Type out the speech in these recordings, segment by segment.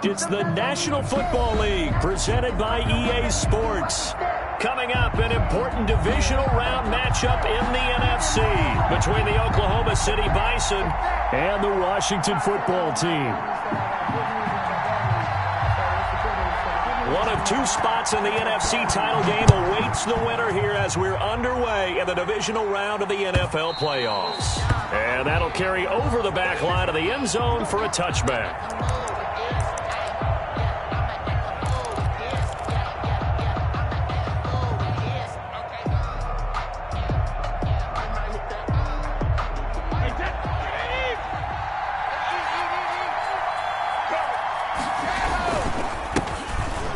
It's the National Football League presented by EA Sports. Coming up, an important divisional round matchup in the NFC between the Oklahoma City Bison and the Washington Football Team. One of two spots in the NFC title game awaits the winner here as we're underway in the divisional round of the NFL playoffs. And that'll carry over the back line of the end zone for a touchback.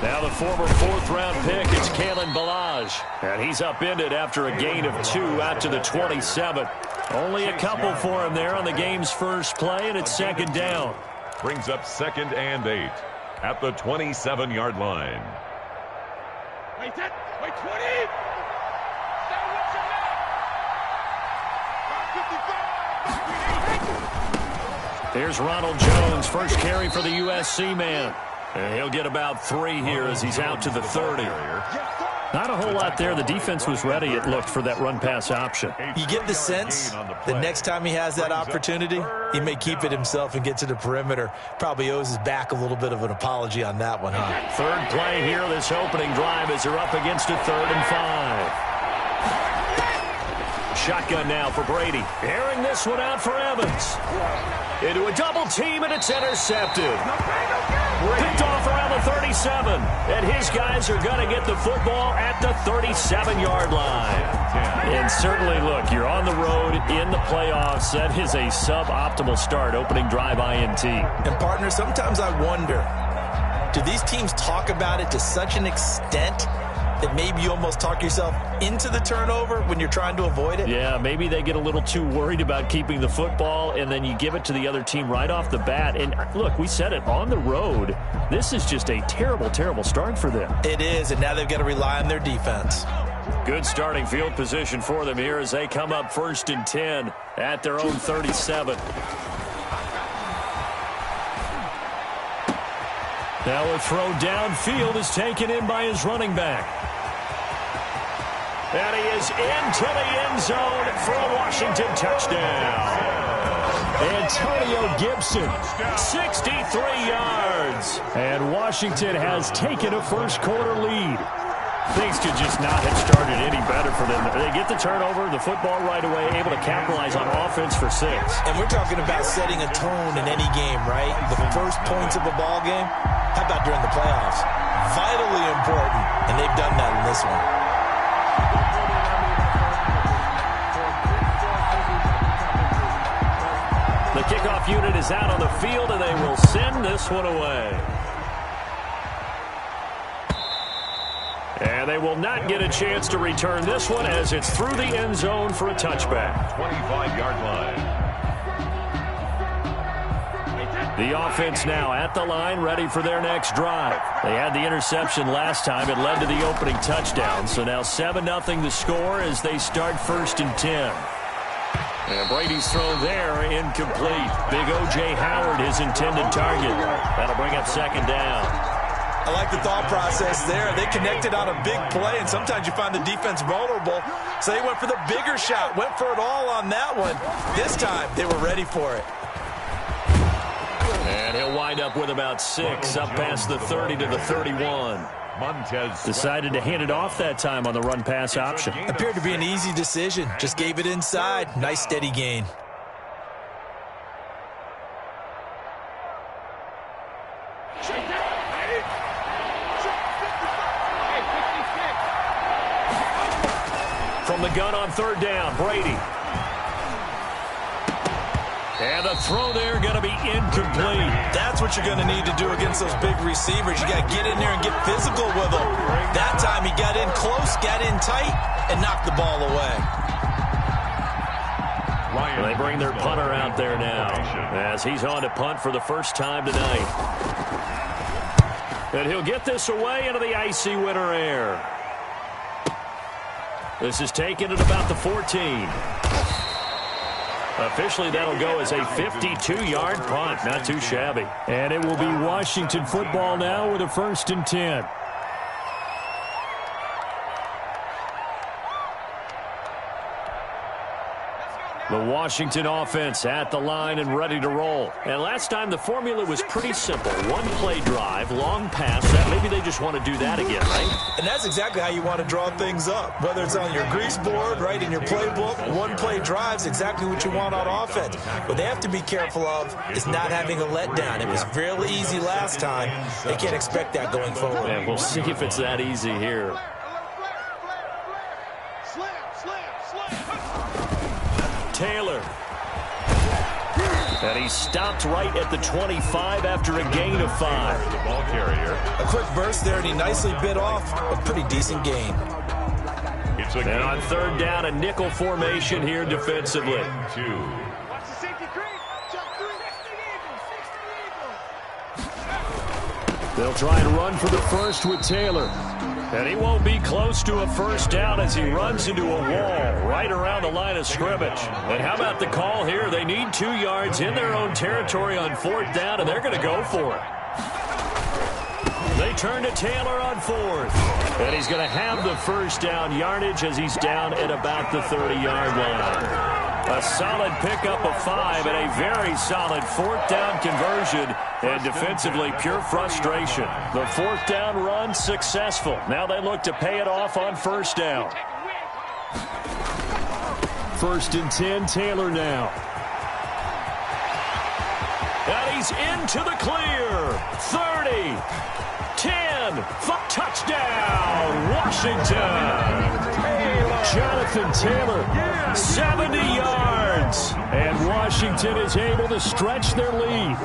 Now the former fourth-round pick, it's Kalen Ballage. And he's upended after a gain of 2 out to the 27. Only a couple for him there on the game's first play, and it's second down. Brings up 2nd and 8 at the 27-yard line. Wait, 20! Here's Ronald Jones, first carry for the USC man. And he'll get about 3 here as he's out to the 30. Not a whole lot there. The defense was ready, it looked, for that run-pass option. You get the sense the next time he has that opportunity, he may keep it himself and get to the perimeter. Probably owes his back a little bit of an apology on that one, huh? Third play here, this opening drive, as they're up against a 3rd and 5. Shotgun now for Brady. Airing this one out for Evans. Into a double team, and it's intercepted. Picked off around the 37. And his guys are going to get the football at the 37-yard line. And certainly, look, you're on the road in the playoffs. That is a suboptimal start, opening drive INT. And, partner, sometimes I wonder, do these teams talk about it to such an extent that maybe you almost talk yourself into the turnover when you're trying to avoid it? Yeah, maybe they get a little too worried about keeping the football, and then you give it to the other team right off the bat. And look, we said it, on the road, this is just a terrible, terrible start for them. It is, and now they've got to rely on their defense. Good starting field position for them here as they come up 1st and 10 at their own 37. Now a throw downfield is taken in by his running back. And he is into the end zone for a Washington touchdown. Antonio Gibson, 63 yards. And Washington has taken a first-quarter lead. Things could just not have started any better for them. They get the turnover, the football right away, able to capitalize on offense for 6. And we're talking about setting a tone in any game, right? The first points of a ball game, how about during the playoffs? Vitally important, and they've done that in this one. The kickoff unit is out on the field, and they will send this one away. And they will not get a chance to return this one as it's through the end zone for a touchback. 25-yard line. The offense now at the line, ready for their next drive. They had the interception last time. It led to the opening touchdown. So now 7-0 the score as they start 1st and 10. And Brady's throw there, incomplete. Big O.J. Howard, his intended target. That'll bring up 2nd down. I like the thought process there. They connected on a big play, and sometimes you find the defense vulnerable. So they went for the bigger shot, went for it all on that one. This time, they were ready for it. And he'll wind up with about 6, up past the 30 to the 31. Decided to hand it off that time on the run-pass option. Appeared to be an easy decision. Just gave it inside. Nice, steady gain. From the gun on 3rd down, Brady. And the throw there going to be incomplete. That's what you're going to need to do against those big receivers. You got to get in there and get physical with them. That time he got in close, got in tight, and knocked the ball away. Well, they bring their punter out there now as he's on to punt for the first time tonight. And he'll get this away into the icy winter air. This is taken at about the 14. Officially, that'll go as a 52-yard punt. Not too shabby. And it will be Washington football now with a 1st and 10. The Washington offense at the line and ready to roll. And last time the formula was pretty simple. One-play drive, long pass. Maybe they just want to do that again, right? And that's exactly how you want to draw things up. Whether it's on your grease board, right, in your playbook, one-play drive's exactly what you want on offense. What they have to be careful of is not having a letdown. It was really easy last time. They can't expect that going forward. And we'll see if it's that easy here. Taylor. And he stopped right at the 25 after a gain of 5. The ball carrier. A quick burst there, and he nicely bit off a pretty decent gain. And on 3rd down, a nickel formation here defensively. They'll try and run for the first with Taylor. And he won't be close to a 1st down as he runs into a wall right around the line of scrimmage. And how about the call here? They need 2 yards in their own territory on 4th down, and they're going to go for it. They turn to Taylor on 4th. And he's going to have the 1st down yardage as he's down at about the 30-yard line. A solid pickup of 5 and a very solid 4th down conversion. And defensively, pure frustration. The 4th down run successful. Now they look to pay it off on 1st down. 1st and 10, Taylor now. And he's into the clear. 30, 10, touchdown, Washington. Jonathan Taylor, 70 yards. And Washington is able to stretch their lead.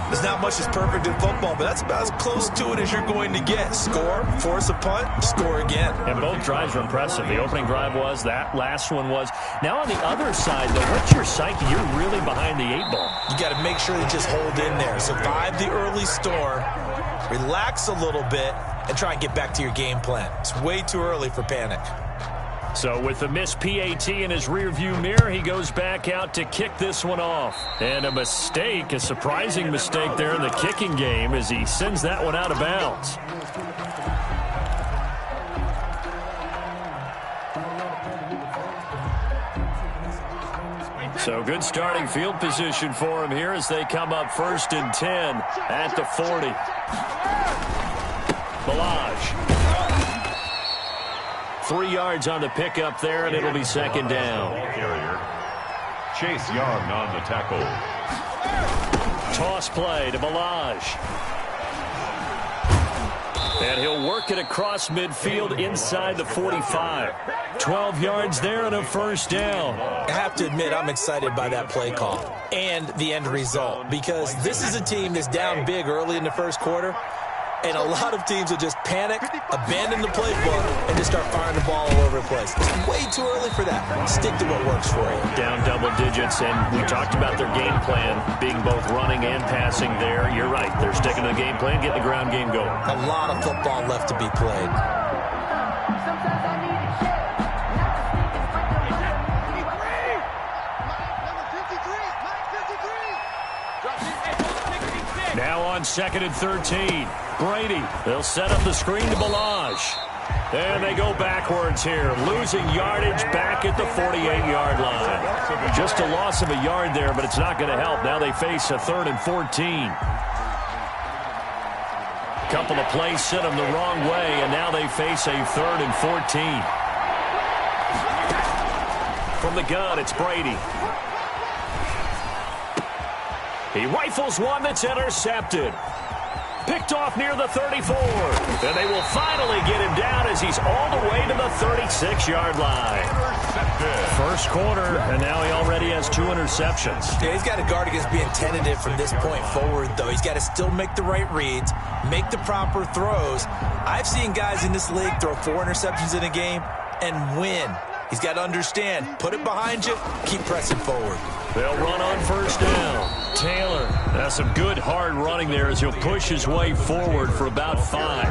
There's not much that's perfect in football, but that's about as close to it as you're going to get. Score, force a punt, score again. And both drives were impressive. The opening drive was, that last one was. Now on the other side, though, what's your psyche? You're really behind the 8 ball. You got to make sure you just hold in there. Survive the early storm, relax a little bit, and try and get back to your game plan. It's way too early for panic. So with the missed PAT in his rearview mirror, he goes back out to kick this one off. And a mistake, a surprising mistake there in the kicking game as he sends that one out of bounds. So good starting field position for him here as they come up 1st and 10 at the 40. Balaj. 3 yards on the pickup there, and it'll be 2nd down. Chase Young on the tackle. Toss play to Balaj. And he'll work it across midfield inside the 45. 12 yards there and a 1st down. I have to admit, I'm excited by that play call and the end result, because this is a team that's down big early in the 1st quarter. And a lot of teams will just panic, abandon the playbook, and just start firing the ball all over the place. It's way too early for that. Stick to what works for you. Down double digits, and we talked about their game plan being both running and passing there. You're right. They're sticking to the game plan, getting the ground game going. A lot of football left to be played. Now on 2nd and 13. Brady, they'll set up the screen to Balaj. And they go backwards here, losing yardage back at the 48-yard line. Just a loss of a yard there, but it's not going to help. Now they face a 3rd and 14. Couple of plays sent them the wrong way, and now they face a 3rd and 14. From the gun, it's Brady. He rifles one that's intercepted. Picked off near the 34. And they will finally get him down as he's all the way to the 36-yard line. 1st quarter, and now he already has 2 interceptions. Yeah, he's got to guard against being tentative from this point forward, though. He's got to still make the right reads, make the proper throws. I've seen guys in this league throw 4 interceptions in a game and win. He's got to understand, put it behind you, keep pressing forward. They'll run on 1st down. Taylor has some good hard running there as he'll push his way forward for about 5.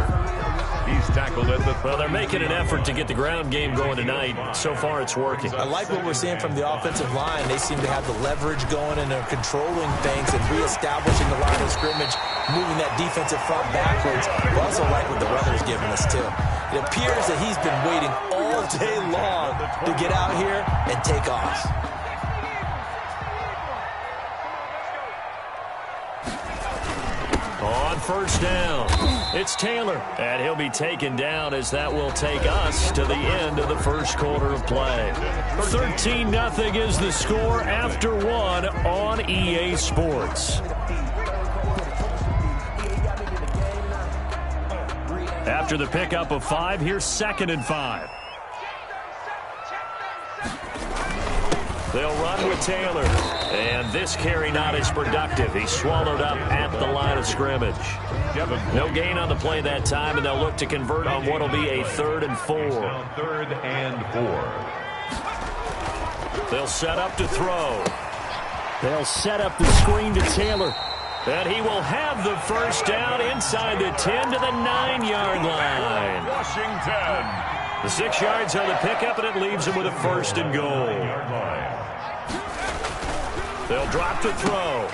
He's tackled at the... Well, they're making an effort to get the ground game going tonight. So far, it's working. I like what we're seeing from the offensive line. They seem to have the leverage going, and they're controlling things and reestablishing the line of scrimmage, moving that defensive front backwards. I also like what the runner's giving us, too. It appears that he's been waiting all day long to get out here and take off. On first down, it's Taylor, and he'll be taken down as that will take us to the end of the first quarter of play. 13-0 is the score after one on EA Sports. After the pickup of 5, here's 2nd and 5. They'll run with Taylor. And this carry not as productive. He's swallowed up at the line of scrimmage. No gain on the play that time, and they'll look to convert on what will be a 3rd and 4. 3rd and 4. They'll set up to throw. They'll set up the screen to Taylor. And he will have the first down inside the 10 to the 9-yard line. Washington. The 6 yards on the pickup, and it leaves him with a 1st and goal. They'll drop the throw.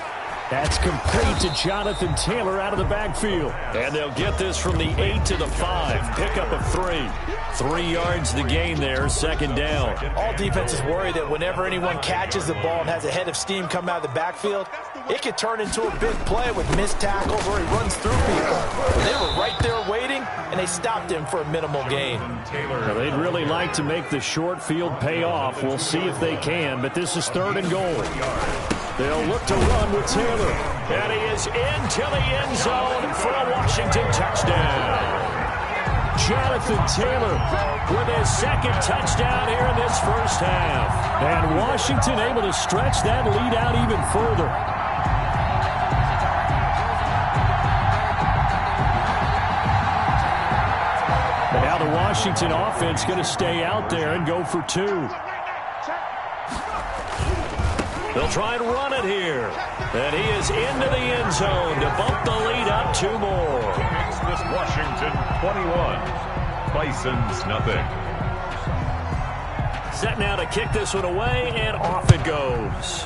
That's complete to Jonathan Taylor out of the backfield. And they'll get this from the 8 to the 5. Pickup of 3. 3 yards the gain there, 2nd down. All defenses worry that whenever anyone catches the ball and has a head of steam come out of the backfield, it could turn into a big play with missed tackles or he runs through people. But they were right there waiting, and they stopped him for a minimal gain. Well, they'd really like to make the short field pay off. We'll see if they can, but this is 3rd and goal. They'll look to run with Taylor. And he is into the end zone for a Washington touchdown. Jonathan Taylor with his 2nd touchdown here in this first half. And Washington able to stretch that lead out even further. Now the Washington offense going to stay out there and go for 2. They'll try and run it here. And he is into the end zone to bump the lead up 2 more. Makes this Washington 21. Bisons nothing. Set now to kick this one away, and off it goes.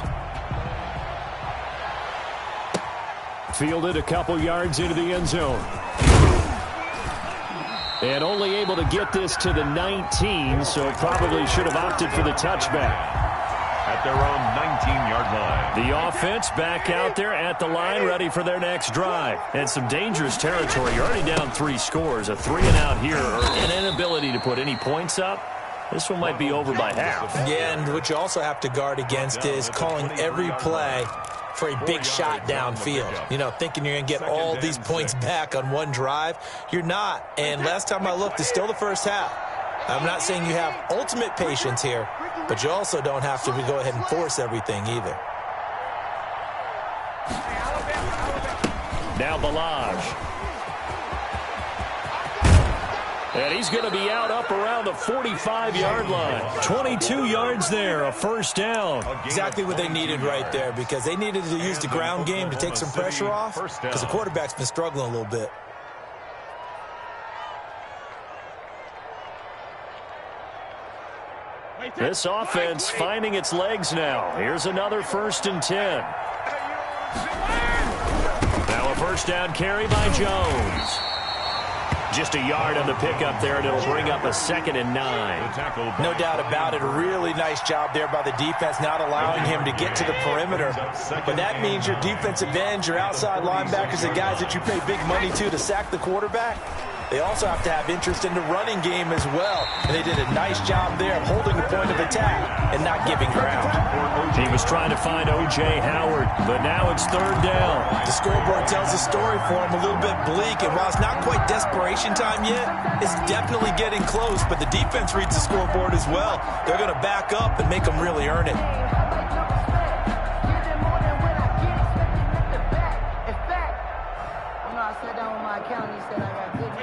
Fielded a couple yards into the end zone. And only able to get this to the 19, so probably should have opted for the touchback. At their own 19-yard line. The offense back out there at the line, ready for their next drive. And some dangerous territory. You're already down 3 scores. A 3-and-out here, or an inability to put any points up. This one might be over by half. Yeah, and what you also have to guard against is calling every play for a big shot downfield. You know, thinking you're going to get all these points back on one drive. You're not. And last time I looked, it's still the first half. I'm not saying you have ultimate patience here, but you also don't have to go ahead and force everything either. Now Balaj. And he's going to be out up around the 45-yard line. 22 yards there, a 1st down. Exactly what they needed right there, because they needed to use the ground game to take some pressure off, because the quarterback's been struggling a little bit. This offense finding its legs now. Here's another 1st and 10. Now a 1st down carry by Jones. Just a yard on the pickup there, and it'll bring up a 2nd and 9. No doubt about it. A really nice job there by the defense, not allowing him to get to the perimeter. But that means your defensive ends, your outside linebackers, the guys that you pay big money to sack the quarterback, they also have to have interest in the running game as well. And they did a nice job there of holding the point of attack and not giving ground. He was trying to find O.J. Howard, but now it's 3rd down. The scoreboard tells the story for him, a little bit bleak. And while it's not quite desperation time yet, it's definitely getting close. But the defense reads the scoreboard as well. They're going to back up and make them really earn it.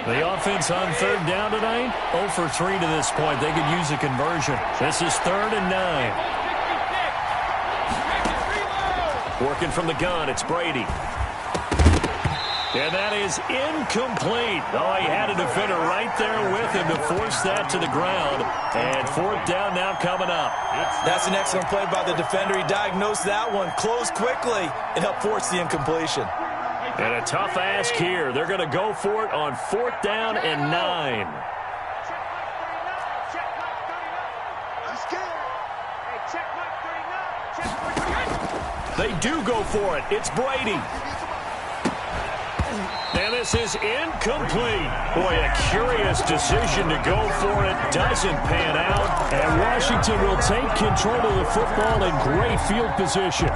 The offense on 3rd down tonight, 0 for 3 to this point. They could use a conversion. This is 3rd and 9. Working from the gun, it's Brady. And that is incomplete. Oh, he had a defender right there with him to force that to the ground. And fourth down now coming up. That's an excellent play by the defender. He diagnosed that one, closed quickly, and helped force the incompletion. And a tough ask here. They're going to go for it on 4th down and 9. They do go for it. It's Brady. And this is incomplete. Boy, a curious decision to go for it. Doesn't pan out. And Washington will take control of the football in great field position.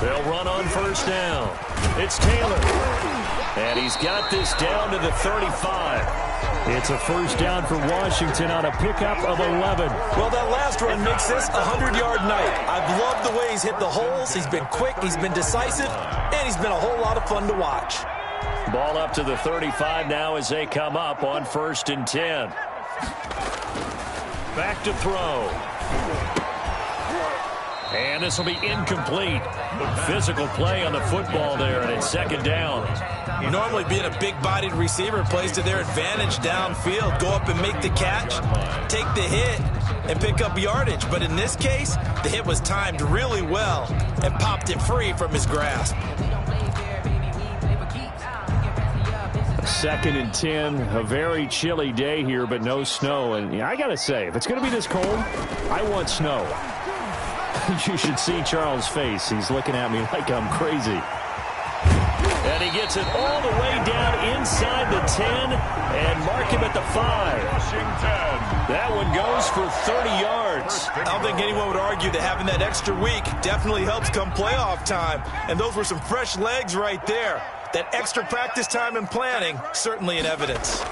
They'll run on 1st down. It's Taylor. And he's got this down to the 35. It's a 1st down for Washington on a pickup of 11. Well, that last run makes this a 100-yard night. I've loved the way he's hit the holes. He's been quick, he's been decisive, and he's been a whole lot of fun to watch. Ball up to the 35 now as they come up on 1st and 10. Back to throw. And this will be incomplete. Physical play on the football there, and it's 2nd down. Normally being a big-bodied receiver plays to their advantage downfield. Go up and make the catch, take the hit, and pick up yardage. But in this case, the hit was timed really well and popped it free from his grasp. 2nd and 10, a very chilly day here, but no snow. And I got to say, if it's going to be this cold, I want snow. You should see Charles' face. He's looking at me like I'm crazy. And he gets it all the way down inside the 10 and mark him at the 5. That one goes for 30 yards. I don't think anyone would argue that having that extra week definitely helps come playoff time. And those were some fresh legs right there. That extra practice time and planning, certainly in evidence.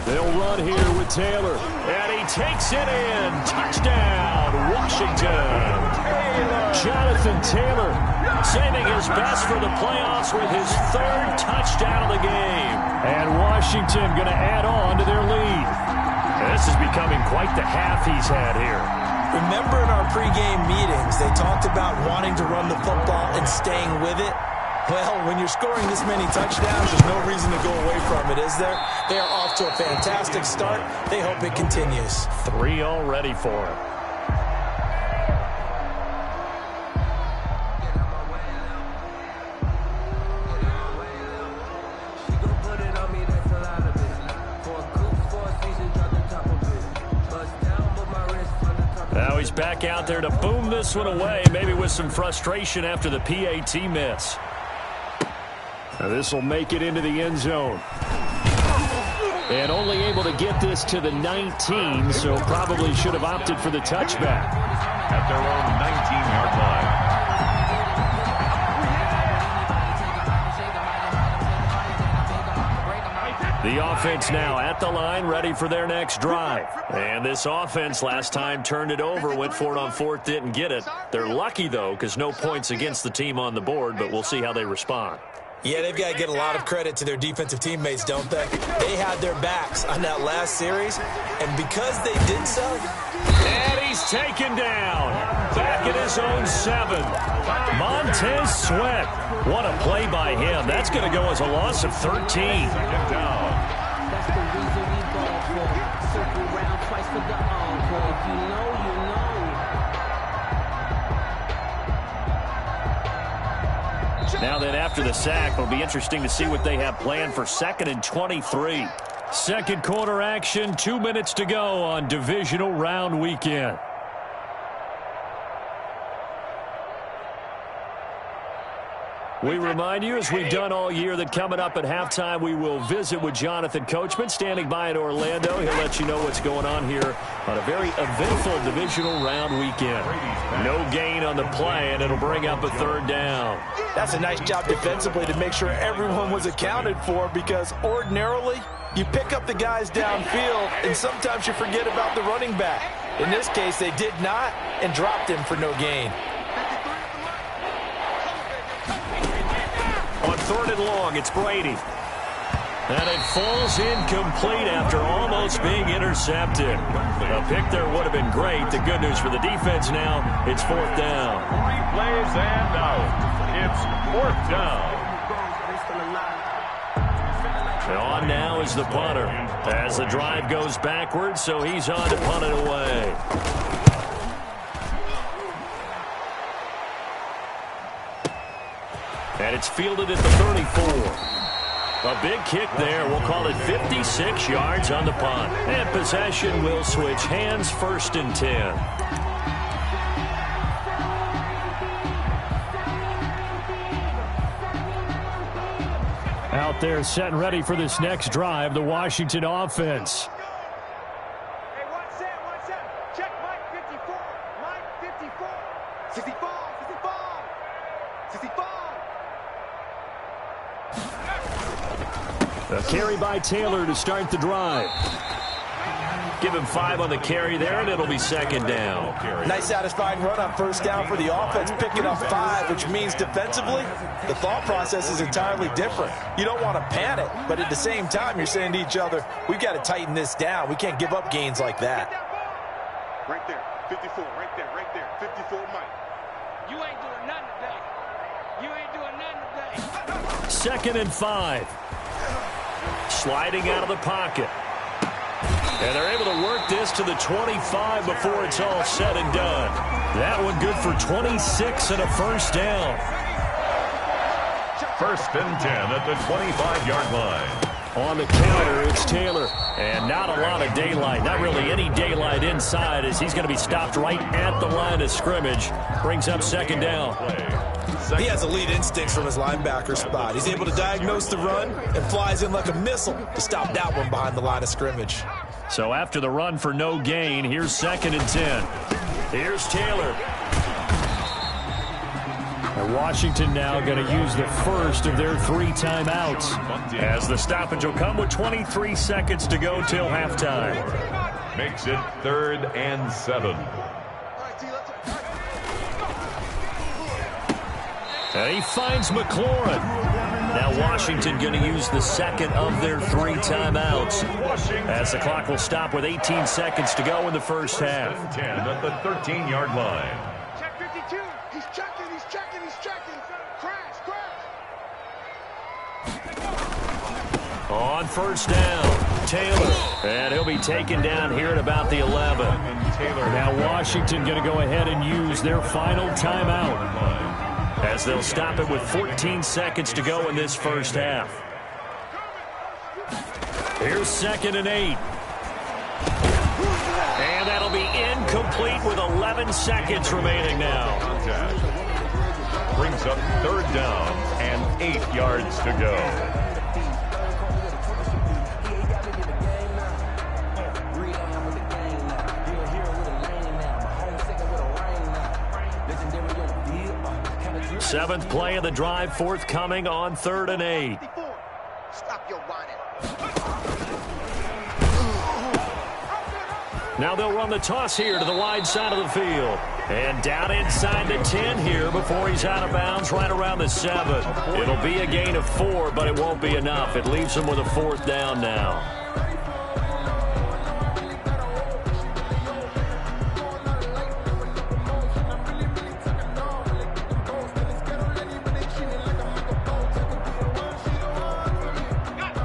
They'll run here with Taylor. And he takes it in. Touchdown, Washington. Jonathan Taylor saving his best for the playoffs with his 3rd touchdown of the game. And Washington going to add on to their lead. This is becoming quite the half he's had here. Remember in our pregame meetings, they talked about wanting to run the football and staying with it? Well, when you're scoring this many touchdowns, there's no reason to go away from it, is there? They are off to a fantastic start. They hope it continues. 3 already for him. Now he's back out there to boom this one away, maybe with some frustration after the PAT miss. Now this will make it into the end zone. And only able to get this to the 19, so probably should have opted for the touchback. At their own 19-yard line. The offense now at the line, ready for their next drive. And this offense last time turned it over, went for it on 4th, didn't get it. They're lucky, though, because no points against the team on the board, but we'll see how they respond. Yeah, they've got to get a lot of credit to their defensive teammates, don't they? They had their backs on that last series, and because they did so... And he's taken down. Back at his own 7. Montez Sweat. What a play by him. That's going to go as a loss of 13. Second down. That's the reason we go for circle round twice for the encore. If you know, you know. Now that after the sack, it'll be interesting to see what they have planned for 2nd and 23. 2nd quarter action, 2 minutes to go on divisional round weekend. We remind you, as we've done all year, that coming up at halftime, we will visit with Jonathan Coachman, standing by in Orlando. He'll let you know what's going on here on a very eventful divisional round weekend. No gain on the play, and it'll bring up a 3rd down. That's a nice job defensively to make sure everyone was accounted for, because ordinarily, you pick up the guys downfield, and sometimes you forget about the running back. In this case, they did not, and dropped him for no gain. On 3rd and long, it's Brady. And it falls incomplete after almost being intercepted. A pick there would have been great. The good news for the defense now, it's 4th down. 3 plays and out. It's 4th down. On now is the punter as the drive goes backwards, so he's on to punt it away. And it's fielded at the 34. A big kick there. We'll call it 56 yards on the punt. And possession will switch hands, 1st and 10. Out there set and ready for this next drive, the Washington offense. Hey, one set. Check Mike 54. Mike 54. 65. 65. A carry by Taylor to start the drive. Give him 5 on the carry there, and it'll be 2nd down. Nice satisfying run on 1st down for the offense, picking up 5, which means defensively, the thought process is entirely different. You don't want to panic, but at the same time, you're saying to each other, we've got to tighten this down. We can't give up gains like that. Right there. 54. Right there. 54 Mike. You ain't doing nothing today. You ain't doing nothing today. 2nd and 5. Sliding out of the pocket. And they're able to work this to the 25 before it's all said and done. That one good for 26 and a 1st down. 1st and 10 at the 25-yard line. On the counter, it's Taylor. And not a lot of daylight. Not really any daylight inside as he's going to be stopped right at the line of scrimmage. Brings up 2nd down. He has elite instincts from his linebacker spot. He's able to diagnose the run and flies in like a missile to stop that one behind the line of scrimmage. So after the run for no gain, here's 2nd and 10. Here's Taylor. And Washington now going to use the first of their 3 timeouts, as the stoppage will come with 23 seconds to go till halftime. Makes it 3rd and 7. And he finds McLaurin. Now Washington going to use the 2nd of their 3 timeouts, as the clock will stop with 18 seconds to go in the 1st half. 10 at the 13-yard line. Check 52. He's checking. Crash. On 1st down, Taylor. And he'll be taken down here at about the 11. Now Washington going to go ahead and use their final timeout, as they'll stop it with 14 seconds to go in this 1st half. Here's 2nd and 8. And that'll be incomplete with 11 seconds remaining now. Brings up 3rd down and 8 yards to go. Seventh play of the drive forthcoming on 3rd and 8. Stop your whining. Now they'll run the toss here to the wide side of the field. And down inside the 10 here before he's out of bounds right around the 7. It'll be a gain of 4, but it won't be enough. It leaves him with a 4th down now.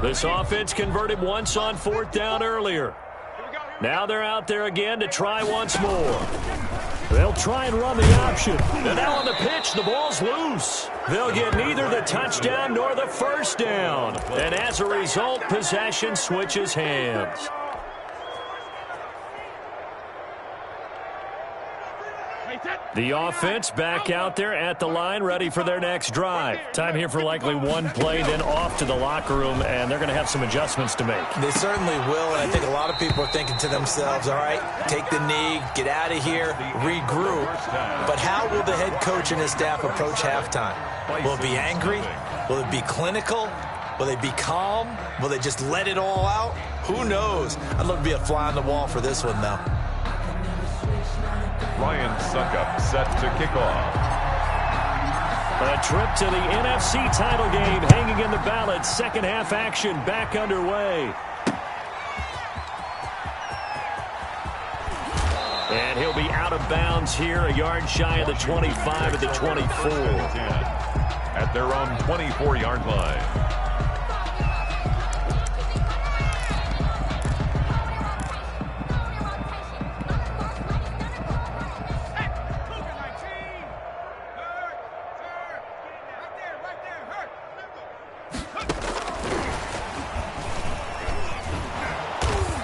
This offense converted once on 4th down earlier. Now they're out there again to try once more. They'll try and run the option. And now on the pitch, the ball's loose. They'll get neither the touchdown nor the 1st down. And as a result, possession switches hands. The offense back out there at the line, ready for their next drive. Time here for likely one play, then off to the locker room, and they're going to have some adjustments to make. They certainly will, and I think a lot of people are thinking to themselves, all right, take the knee, get out of here, regroup. But how will the head coach and his staff approach halftime? Will it be angry? Will it be clinical? Will they be calm? Will they just let it all out? Who knows? I'd love to be a fly on the wall for this one, though. Ryan Suckup set to kick off. A trip to the NFC title game hanging in the balance. Second half action back underway. And he'll be out of bounds here, a yard shy of the 25 at the 24. At their own 24-yard line.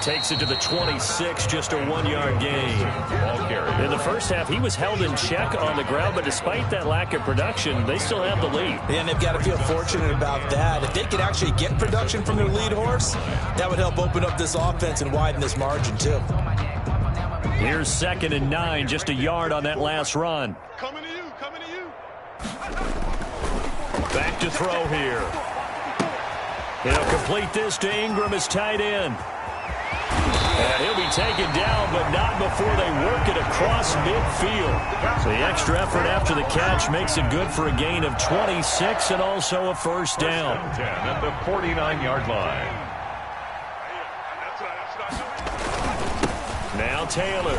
Takes it to the 26, just a 1-yard gain. Ball carrier. In the first half, he was held in check on the ground, but despite that lack of production, they still have the lead. And they've got to feel fortunate about that. If they could actually get production from their lead horse, that would help open up this offense and widen this margin, too. Here's 2nd and 9, just a yard on that last run. Coming to you, coming to you. Back to throw here. He'll complete this to Ingram as tight end. And he'll be taken down, but not before they work it across midfield. So the extra effort after the catch makes it good for a gain of 26 and also a first down. 10 at the 49-yard line. Now Taylor.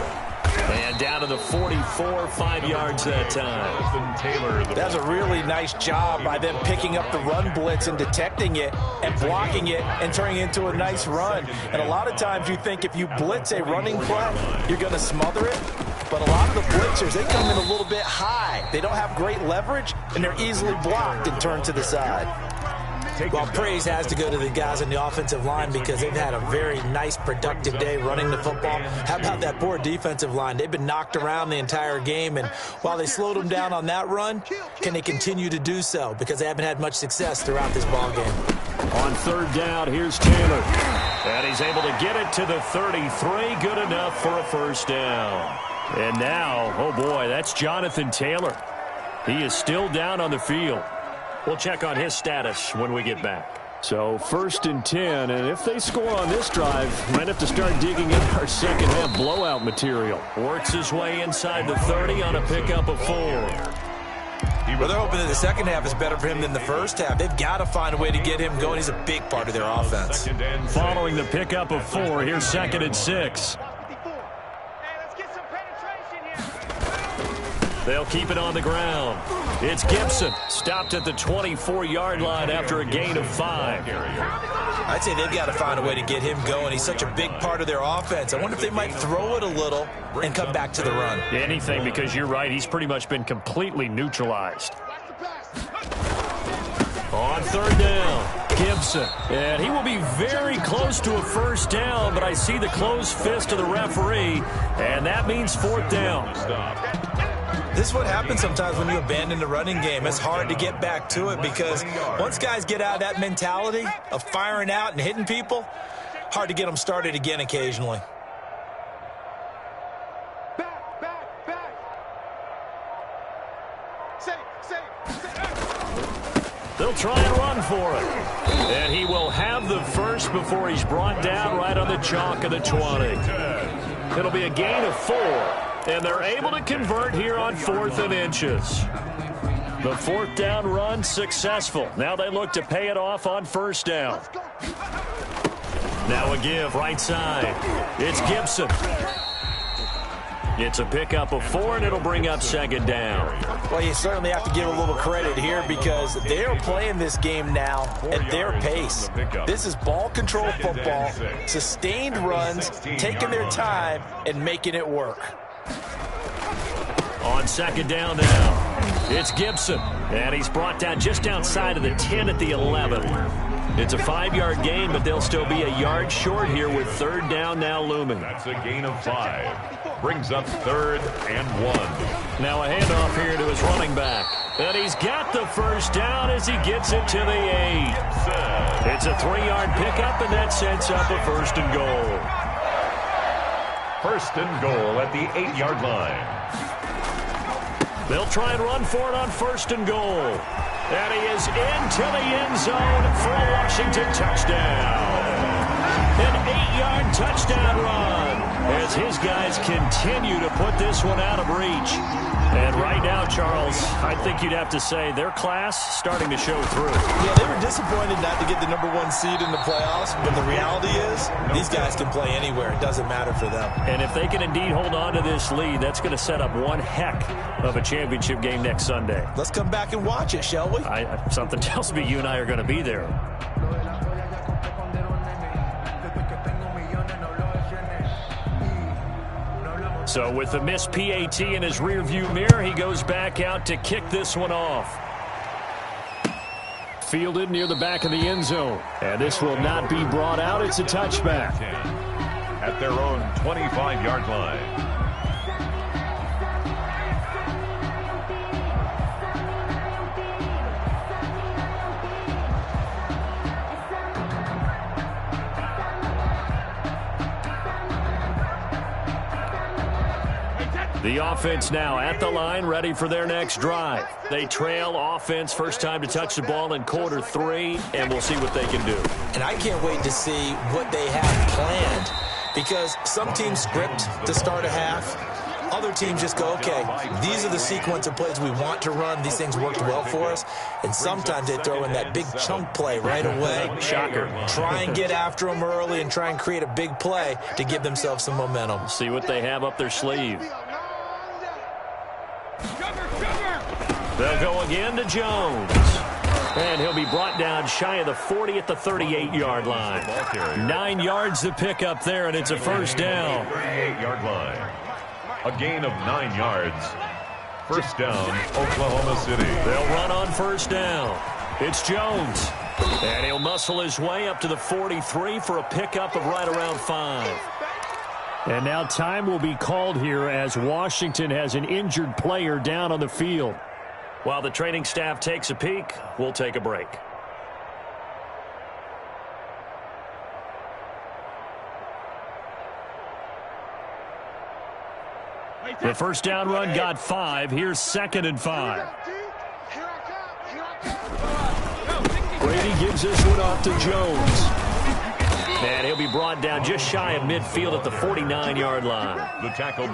And down to the 44, 5 yards that time. Taylor. That's a really nice job by them picking up the run blitz and detecting it and blocking it and turning it into a nice run. And a lot of times you think if you blitz a running play, you're going to smother it. But a lot of the blitzers, they come in a little bit high. They don't have great leverage, and they're easily blocked and turned to the side. Well, praise has to go to the guys on the offensive line because they've had a very nice, productive day running the football. How about that poor defensive line? They've been knocked around the entire game, and while they slowed them down on that run, can they continue to do so? Because they haven't had much success throughout this ball game. On 3rd down, here's Taylor. And he's able to get it to the 33. Good enough for a first down. And now, oh boy, that's Jonathan Taylor. He is still down on the field. We'll check on his status when we get back. So 1st and 10, and if they score on this drive, might have to start digging in our second half blowout material. Works his way inside the 30 on a pickup of 4. Well, they're hoping that the second half is better for him than the first half. They've got to find a way to get him going. He's a big part of their offense. Following the pickup of 4, here's 2nd and 6. They'll keep it on the ground. It's Gibson, stopped at the 24-yard line after a gain of 5. I'd say they've got to find a way to get him going. He's such a big part of their offense. I wonder if they might throw it a little and come back to the run. Anything, because you're right, he's pretty much been completely neutralized. On 3rd down, Gibson. And he will be very close to a first down, but I see the closed fist of the referee, and that means 4th down. This is what happens sometimes when you abandon the running game. It's hard to get back to it because once guys get out of that mentality of firing out and hitting people, hard to get them started again occasionally. Back. They'll try and run for it. And he will have the first before he's brought down right on the chalk of the 20. It'll be a gain of 4. And they're able to convert here on 4th and inches. The 4th down run successful. Now they look to pay it off on 1st down. Now a give right side. It's Gibson. It's a pickup of 4, and it'll bring up 2nd down. Well, you certainly have to give a little credit here because they're playing this game now at their pace. This is ball control football, sustained runs, taking their time, and making it work. On 2nd down now, it's Gibson, and he's brought down just outside of the 10 at the 11. It's a 5-yard gain, but they'll still be a yard short here with 3rd down now looming. That's a gain of 5. Brings up 3rd and 1. Now a handoff here to his running back. And he's got the first down as he gets it to the 8. It's a 3-yard pickup, and that sets up a 1st and goal. 1st and goal at the 8-yard line. They'll try and run for it on 1st and goal. And he is into the end zone for a Washington touchdown. An 8-yard touchdown run. as his guys continue to put this one out of reach. And right now, Charles, I think you'd have to say their class starting to show through. Yeah, they were disappointed not to get the #1 seed in the playoffs, but the reality is these guys can play anywhere. It doesn't matter for them. And if they can indeed hold on to this lead, that's going to set up one heck of a championship game next Sunday. Let's come back and watch it, shall we? Something tells me you and I are going to be there. So with the missed PAT in his rearview mirror, he goes back out to kick this one off. Fielded near the back of the end zone. And this will not be brought out. It's a touchback. At their own 25-yard line. The offense now at the line, ready for their next drive. They trail offense, first time to touch the ball in quarter 3, and we'll see what they can do. And I can't wait to see what they have planned, because some teams script to start a half. Other teams just go, okay, these are the sequence of plays we want to run. These things worked well for us. And sometimes they throw in that big chunk play right away. Shocker. Try and get after them early and try and create a big play to give themselves some momentum. See what they have up their sleeve. They'll go again to Jones. And he'll be brought down shy of the 40 at the 38-yard line. 9 yards to pick up there, and it's a first down. 38-yard line. A gain of 9 yards. First down, Oklahoma City. They'll run on first down. It's Jones. And he'll muscle his way up to the 43 for a pickup of right around 5. And now time will be called here as Washington has an injured player down on the field. While the training staff takes a peek, we'll take a break. The first down run got 5. Here's 2nd and 5. Brady gives this one off to Jones. And he'll be brought down just shy of midfield at the 49-yard line.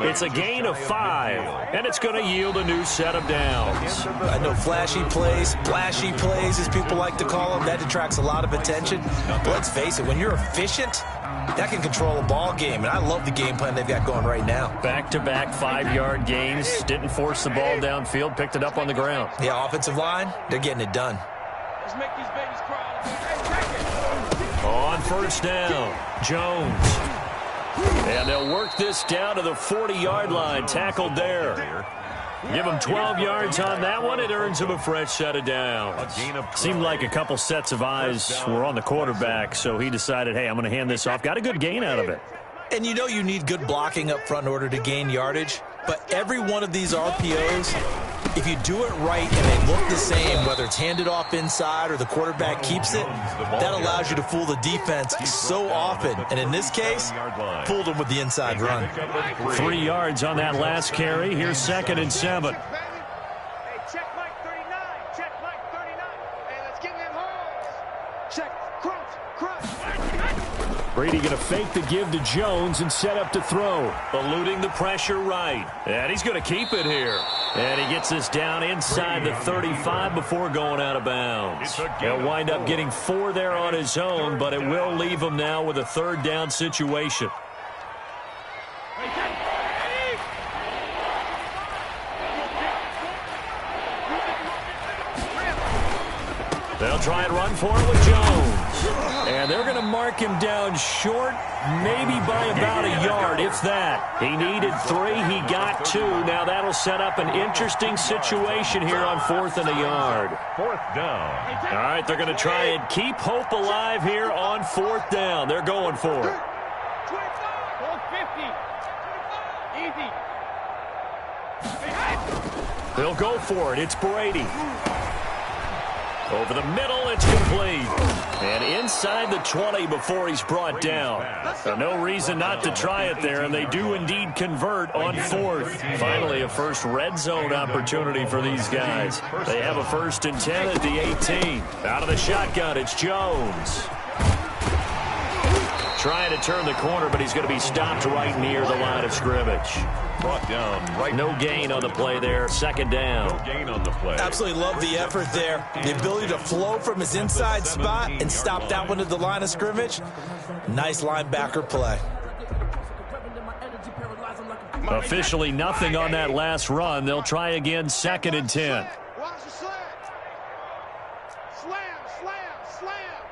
It's a gain of 5, and it's going to yield a new set of downs. I know flashy plays, splashy plays, as people like to call them, that attracts a lot of attention. But let's face it, when you're efficient, that can control a ball game, and I love the game plan they've got going right now. Back-to-back 5-yard gains, didn't force the ball downfield, picked it up on the ground. Yeah, offensive line, they're getting it done. Let's make these babies cry. On first down, Jones. And they'll work this down to the 40-yard line, tackled there. Give him 12 yards on that one. It earns him a fresh set of downs. Seemed like a couple sets of eyes were on the quarterback, so he decided, hey, I'm going to hand this off. Got a good gain out of it. And you know you need good blocking up front in order to gain yardage, but every one of these RPOs, if you do it right and they look the same, whether it's handed off inside or the quarterback keeps it, that allows you to fool the defense so often. And in this case, fooled them with the inside run. 3 yards on that last carry. Here's 2nd and 7. Hey, check Mike 39. Check Mike 39. Hey, let's get in them holes. Check. Crunch. Brady going to fake the give to Jones and set up to throw. Eluding the pressure right. And he's going to keep it here. And he gets this down inside the 35 before going out of bounds. He'll wind up getting 4 there on his own, but it will leave him now with a 3rd down situation. They'll try and run for it with Jones. And they're going to mark him down short, maybe by about a yard, if that. He needed 3. He got 2. Now that'll set up an interesting situation here on 4th and a yard. 4th down. All right, they're going to try and keep hope alive here on 4th down. They're going for it. 50. Easy. They'll go for it. It's Brady. Over the middle, it's complete. And inside the 20 before he's brought down. So no reason not to try it there, and they do indeed convert on 4th. Finally, a first red zone opportunity for these guys. They have a 1st and 10 at the 18. Out of the shotgun, it's Jones. Trying to turn the corner, but he's going to be stopped right near the line of scrimmage. Brought down right. No gain on the play there. Second down. No gain on the play. Absolutely love the effort there. The ability to flow from his inside spot and stop that one at the line of scrimmage. Nice linebacker play. Officially nothing on that last run. They'll try again, 2nd and 10. Watch the slam. Slam, slam, slam.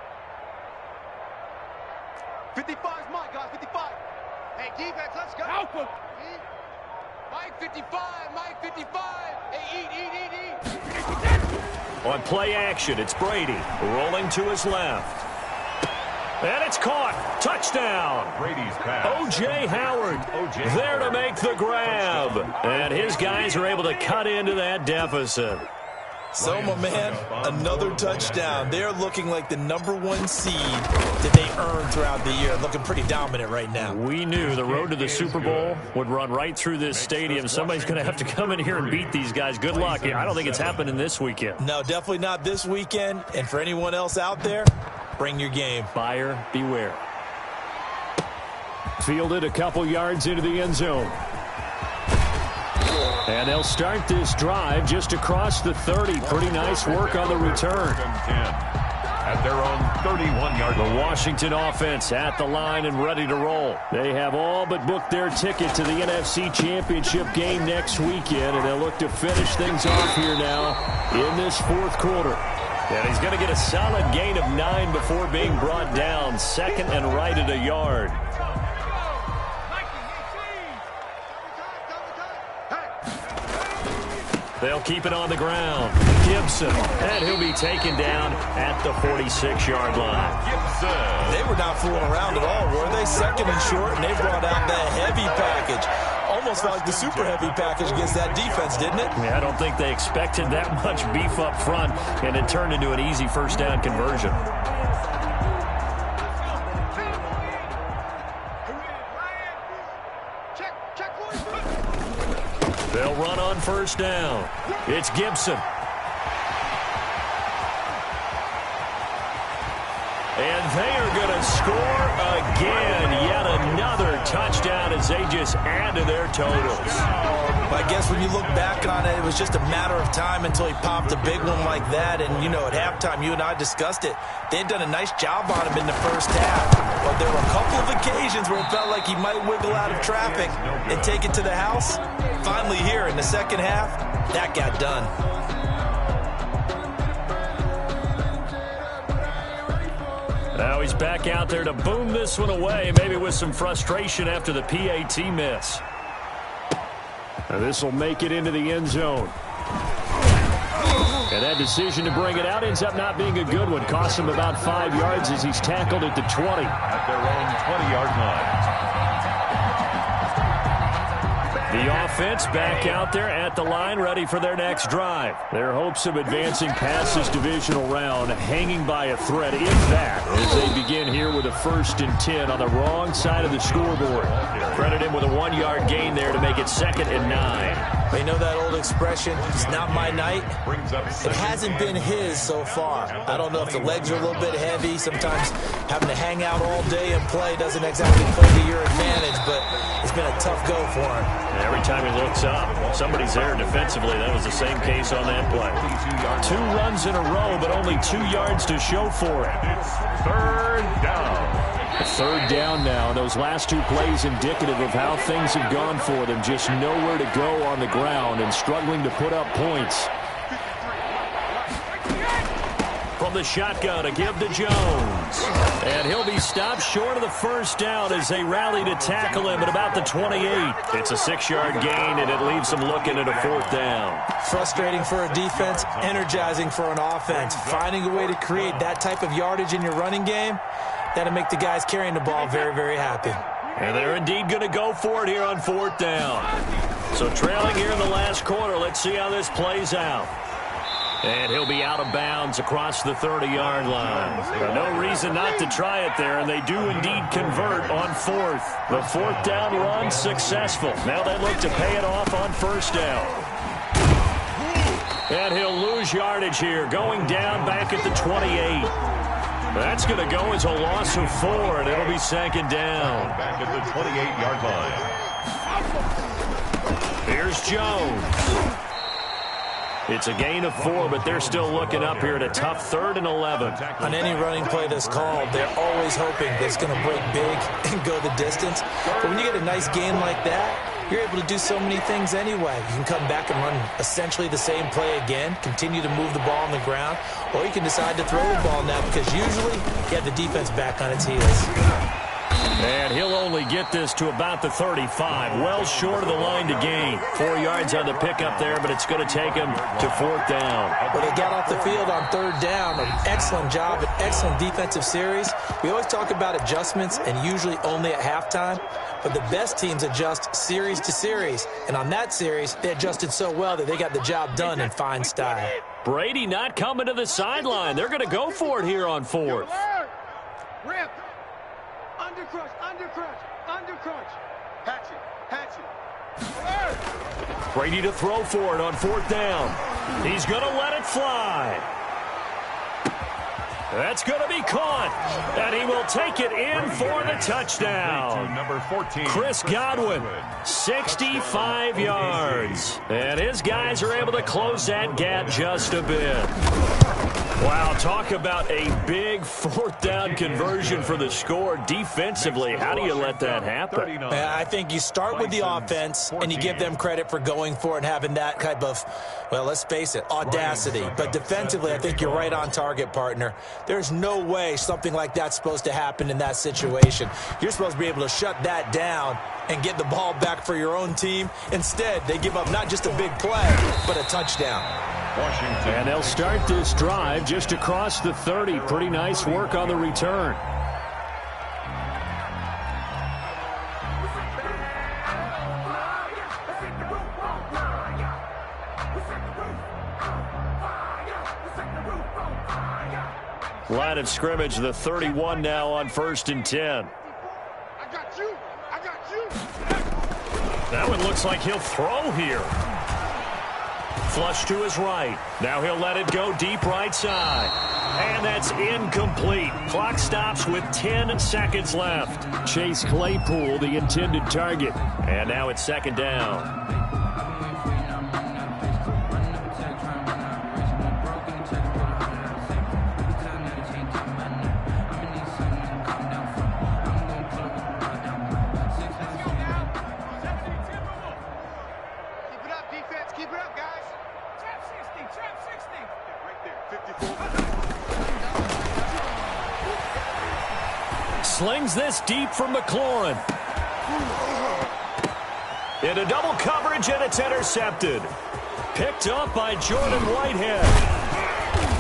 55's Mike, guys, 55. Hey, defense, let's go. Alpha. Mike 55, Mike 55. Hey, eat. On play action, it's Brady rolling to his left. And it's caught. Touchdown. Brady's pass. O.J. Howard there to make the grab. And his guys are able to cut into that deficit. So, my man, another touchdown. They're looking like the #1 seed that they earned throughout the year. Looking pretty dominant right now. We knew the road to the Super Bowl would run right through this stadium. Somebody's going to have to come in here and beat these guys. Good luck. I don't think it's happening this weekend. No, definitely not this weekend. And for anyone else out there, bring your game. Buyer beware. Fielded a couple yards into the end zone. And they'll start this drive just across the 30. Pretty nice work on the return. At their own 31-yard line. The Washington offense at the line and ready to roll. They have all but booked their ticket to the NFC Championship game next weekend, and they'll look to finish things off here now in this 4th quarter. And he's going to get a solid gain of 9 before being brought down. 2nd and right at a yard. They'll keep it on the ground. Gibson, and he'll be taken down at the 46-yard line. Gibson. They were not fooling around at all, were they? 2nd and short, and they brought out that heavy package. Almost felt like the super heavy package against that defense, didn't it? Yeah, I don't think they expected that much beef up front, and it turned into an easy 1st down conversion. They'll run on 1st down. It's Gibson. And they are going to score again. Yet another touchdown as they just add to their totals. I guess when you look back on it, it was just a matter of time until he popped a big one like that. And, you know, at halftime, you and I discussed it. They had done a nice job on him in the 1st half. But there were a couple of occasions where it felt like he might wiggle out of traffic and take it to the house. Finally here in the 2nd half, that got done. Now he's back out there to boom this one away, maybe with some frustration after the PAT miss. Now this will make it into the end zone. And that decision to bring it out ends up not being a good one. Costs him about 5 yards as he's tackled at the 20. At their own 20-yard line. The offense back out there at the line, ready for their next drive. Their hopes of advancing past this divisional round hanging by a thread, if that, as they begin here with a 1st and 10 on the wrong side of the scoreboard. Credit him with a 1-yard gain there to make it 2nd and 9. They know that old expression, it's not my night. It hasn't been his so far. I don't know if the legs are a little bit heavy. Sometimes having to hang out all day and play doesn't exactly play to your advantage, but it's been a tough go for him. Every time he looks up, somebody's there defensively. That was the same case on that play. 2 runs in a row, but only 2 yards to show for it. It's 3rd down. 3rd down now. Those last 2 plays indicative of how things have gone for them. Just nowhere to go on the ground and struggling to put up points. From the shotgun to give to Jones. And he'll be stopped short of the 1st down as they rally to tackle him at about the 28. It's a 6-yard gain, and it leaves them looking at a 4th down. Frustrating for a defense, energizing for an offense. Finding a way to create that type of yardage in your running game, that'll make the guys carrying the ball very, very happy. And they're indeed going to go for it here on 4th down. So trailing here in the last quarter, let's see how this plays out. And he'll be out of bounds across the 30-yard line. No reason not to try it there, and they do indeed convert on 4th. The 4th down run successful. Now they look to pay it off on 1st down. And he'll lose yardage here, going down back at the 28. That's going to go as a loss of 4, and it'll be second down. Back at the 28-yard line. Here's Jones. It's a gain of 4, but they're still looking up here at a tough 3rd and 11. On any running play that's called, they're always hoping that it's going to break big and go the distance. But when you get a nice gain like that, you're able to do so many things anyway. You can come back and run essentially the same play again, continue to move the ball on the ground, or you can decide to throw the ball now because usually you have the defense back on its heels. And he'll only get this to about the 35, well short of the line to gain. 4 yards on the pickup there, but it's going to take him to 4th down. Well, they got off the field on 3rd down. An excellent job, an excellent defensive series. We always talk about adjustments and usually only at halftime, but the best teams adjust series to series. And on that series, they adjusted so well that they got the job done in fine style. Brady not coming to the sideline. They're going to go for it here on 4th. Rip. Undercrunch, undercrunch, undercrunch. Hatch it. Brady to throw for it on 4th down. He's going to let it fly. That's going to be caught, and he will take it in for the touchdown. Number 14, Chris Godwin, 65 yards. And his guys are able to close that gap just a bit. Wow, talk about a big 4th down conversion for the score. Defensively, how do you let that happen? I think you start with the offense, and you give them credit for going for it and having that type of, well, let's face it, audacity. But defensively, I think you're right on target, partner. There's no way something like that's supposed to happen in that situation. You're supposed to be able to shut that down and get the ball back for your own team. Instead, they give up not just a big play, but a touchdown. Washington. And they'll start this drive just across the 30. Pretty nice work on the return. Line of scrimmage, the 31 now on 1st and 10. I got you. I got you. That one looks like he'll throw here. Flush to his right. Now he'll let it go deep right side. And that's incomplete. Clock stops with 10 seconds left. Chase Claypool, the intended target. And now it's 2nd down. Keep it up, guys. Trap 60. Right there, 54. Slings this deep from McLaurin. Into double coverage, and it's intercepted. Picked up by Jordan Whitehead.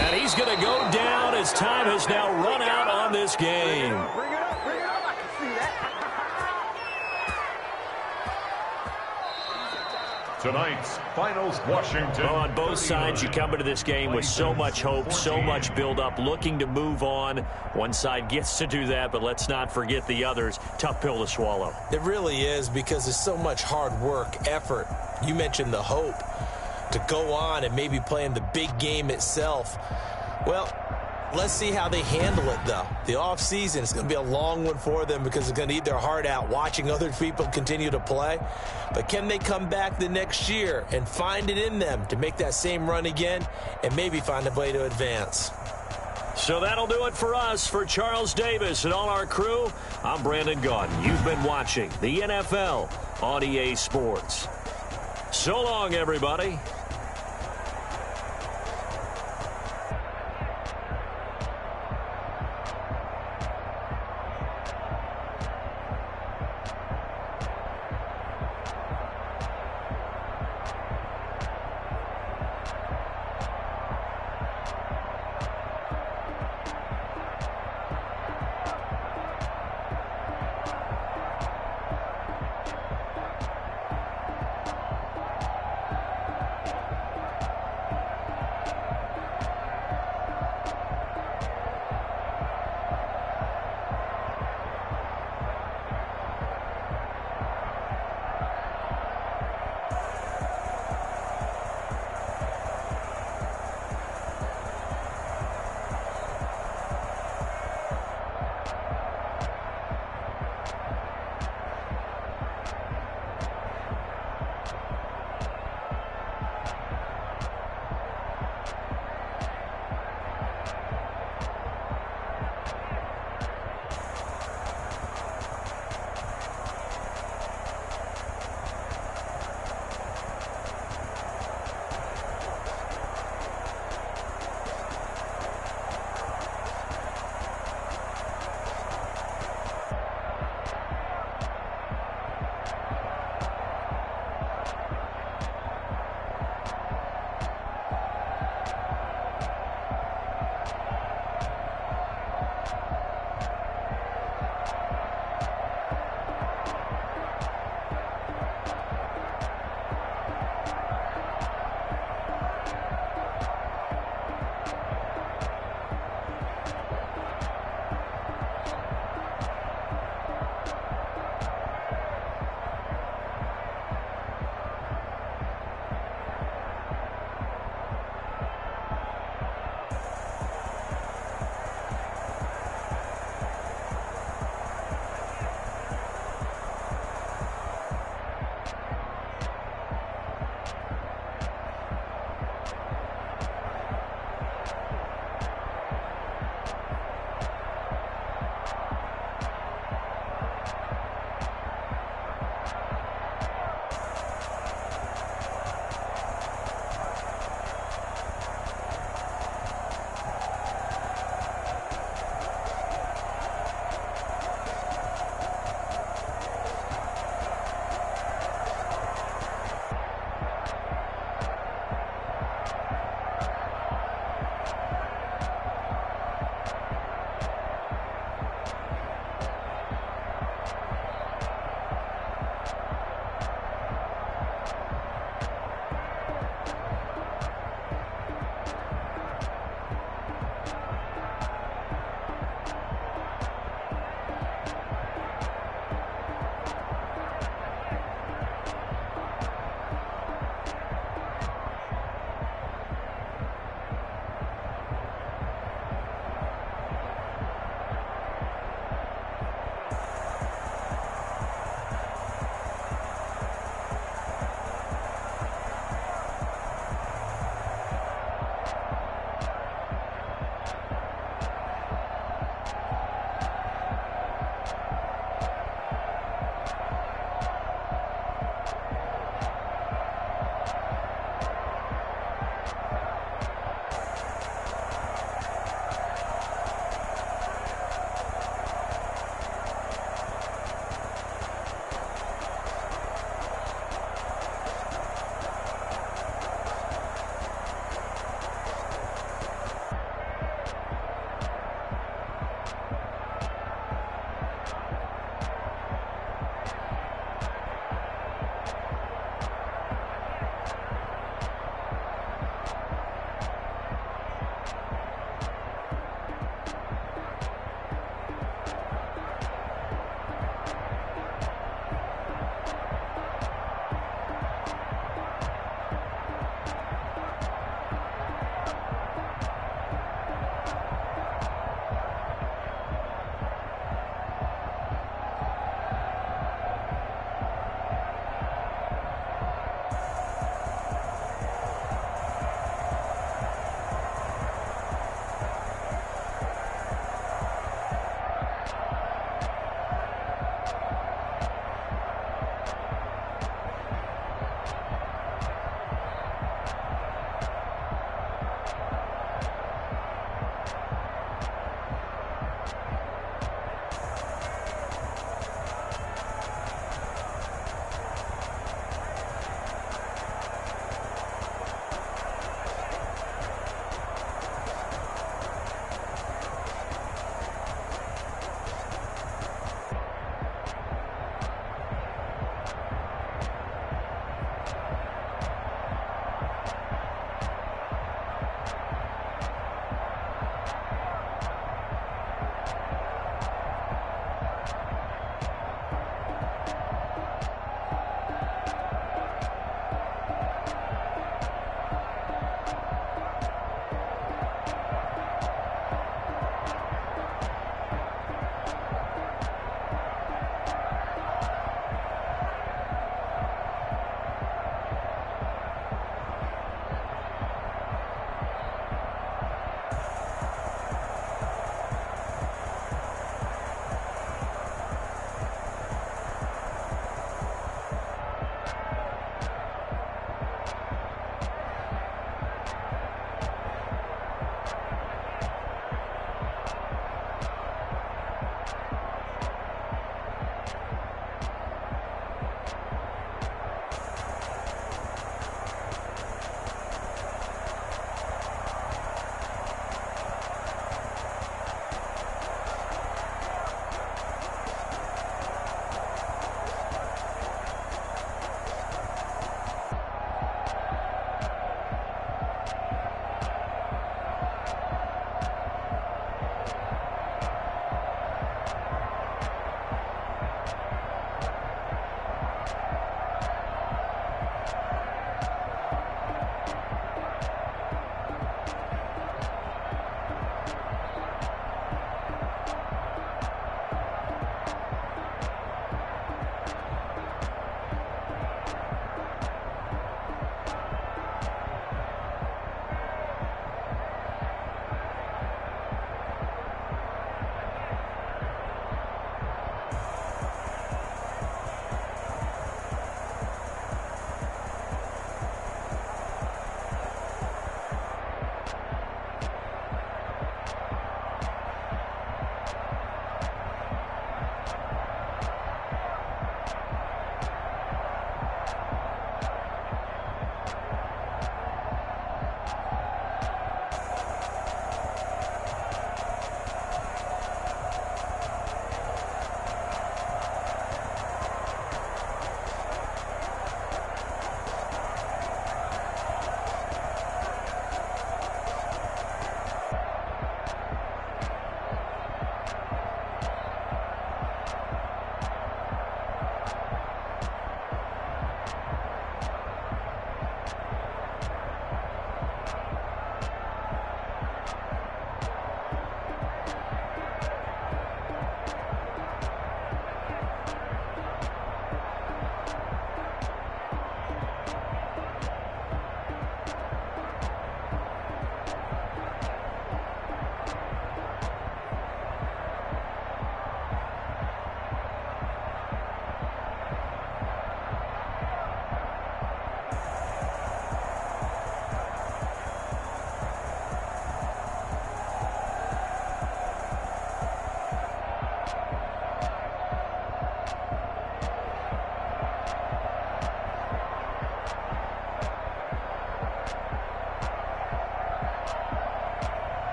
And he's going to go down as time has now run out on this game. Bring it up. I can see that. Tonight's finals, Washington. Well, on both sides, you come into this game with so much hope, so much build-up, looking to move on. One side gets to do that, but let's not forget the others. Tough pill to swallow. It really is, because there's so much hard work, effort. You mentioned the hope to go on and maybe play in the big game itself. Well, let's see how they handle it, though. The offseason is going to be a long one for them because they're going to eat their heart out watching other people continue to play. But can they come back the next year and find it in them to make that same run again and maybe find a way to advance? So that'll do it for us. For Charles Davis and all our crew, I'm Brandon Gaudin. You've been watching the NFL on EA Sports. So long, everybody.